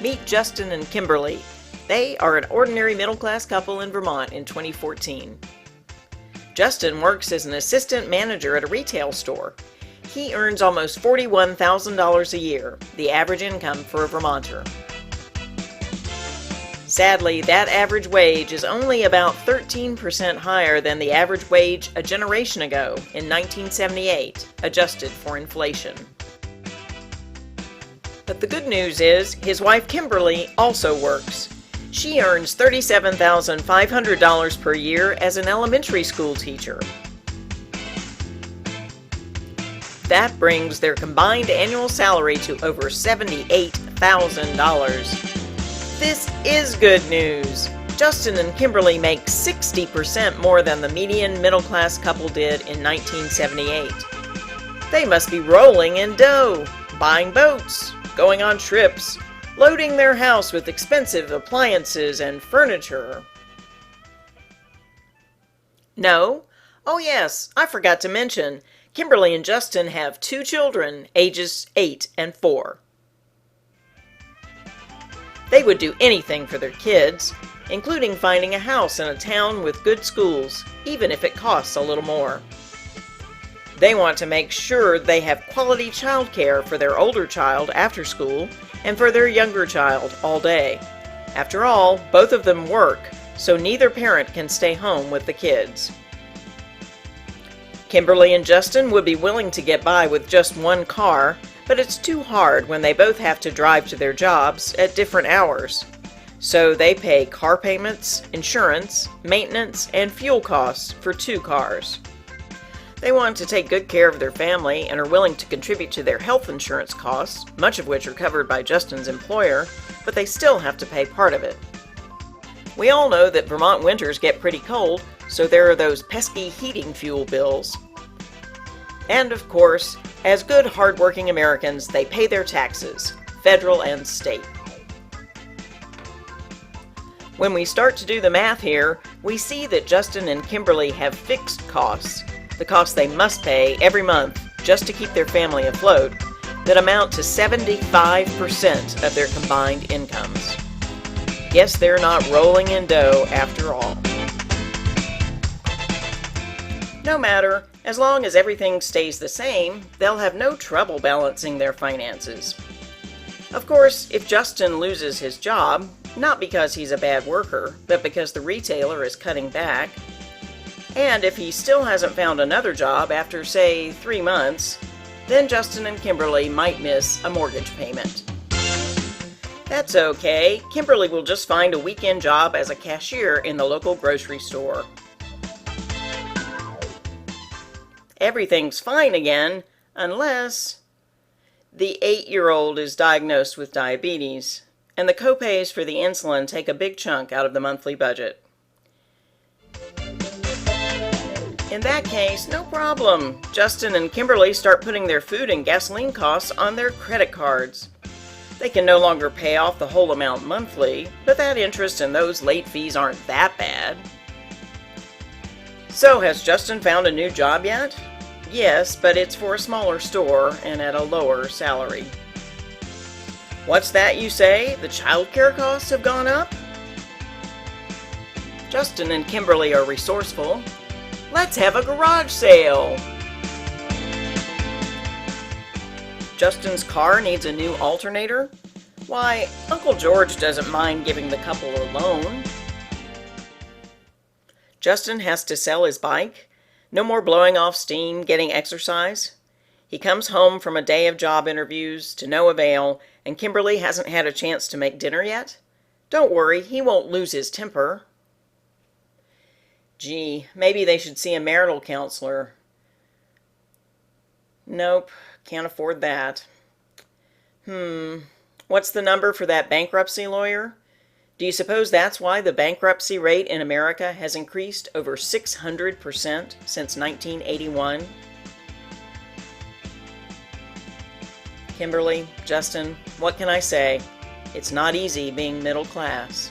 Meet Justin and Kimberly. They are an ordinary middle-class couple in Vermont in 2014. Justin works as an assistant manager at a retail store. He earns almost $41,000 a year, the average income for a Vermonter. Sadly, that average wage is only about 13% higher than the average wage a generation ago in 1978, adjusted for inflation. But the good news is, his wife Kimberly also works. She earns $37,500 per year as an elementary school teacher. That brings their combined annual salary to over $78,000. This is good news. Justin and Kimberly make 60% more than the median middle-class couple did in 1978. They must be rolling in dough, buying boats, going on trips, loading their house with expensive appliances and furniture. No? Oh yes, I forgot to mention, Kimberly and Justin have 2 children, ages 8 and 4. They would do anything for their kids, including finding a house in a town with good schools, even if it costs a little more. They want to make sure they have quality childcare for their older child after school and for their younger child all day. After all, both of them work, so neither parent can stay home with the kids. Kimberly and Justin would be willing to get by with just one car, but it's too hard when they both have to drive to their jobs at different hours. So they pay car payments, insurance, maintenance, and fuel costs for 2 cars. They want to take good care of their family and are willing to contribute to their health insurance costs, much of which are covered by Justin's employer, but they still have to pay part of it. We all know that Vermont winters get pretty cold, so there are those pesky heating fuel bills. And of course, as good hard-working Americans, they pay their taxes, federal and state. When we start to do the math here, we see that Justin and Kimberly have fixed costs, the costs they must pay every month just to keep their family afloat, that amount to 75% of their combined incomes. Guess they're not rolling in dough after all. No matter, as long as everything stays the same, they'll have no trouble balancing their finances. Of course, if Justin loses his job, not because he's a bad worker, but because the retailer is cutting back, and if he still hasn't found another job after, say, 3 months, then Justin and Kimberly might miss a mortgage payment. That's okay. Kimberly will just find a weekend job as a cashier in the local grocery store. Everything's fine again, unless the 8-year-old is diagnosed with diabetes, and the copays for the insulin take a big chunk out of the monthly budget. In that case, no problem. Justin and Kimberly start putting their food and gasoline costs on their credit cards. They can no longer pay off the whole amount monthly, but that interest and those late fees aren't that bad. So, has Justin found a new job yet? Yes, but it's for a smaller store and at a lower salary. What's that you say? The childcare costs have gone up? Justin and Kimberly are resourceful. Let's have a garage sale! Justin's car needs a new alternator? Why, Uncle George doesn't mind giving the couple a loan. Justin has to sell his bike. No more blowing off steam, getting exercise. He comes home from a day of job interviews to no avail, and Kimberly hasn't had a chance to make dinner yet. Don't worry, he won't lose his temper. Gee, maybe they should see a marital counselor. Nope, can't afford that. What's the number for that bankruptcy lawyer? Do you suppose that's why the bankruptcy rate in America has increased over 600% since 1981? Kimberly, Justin, what can I say? It's not easy being middle class.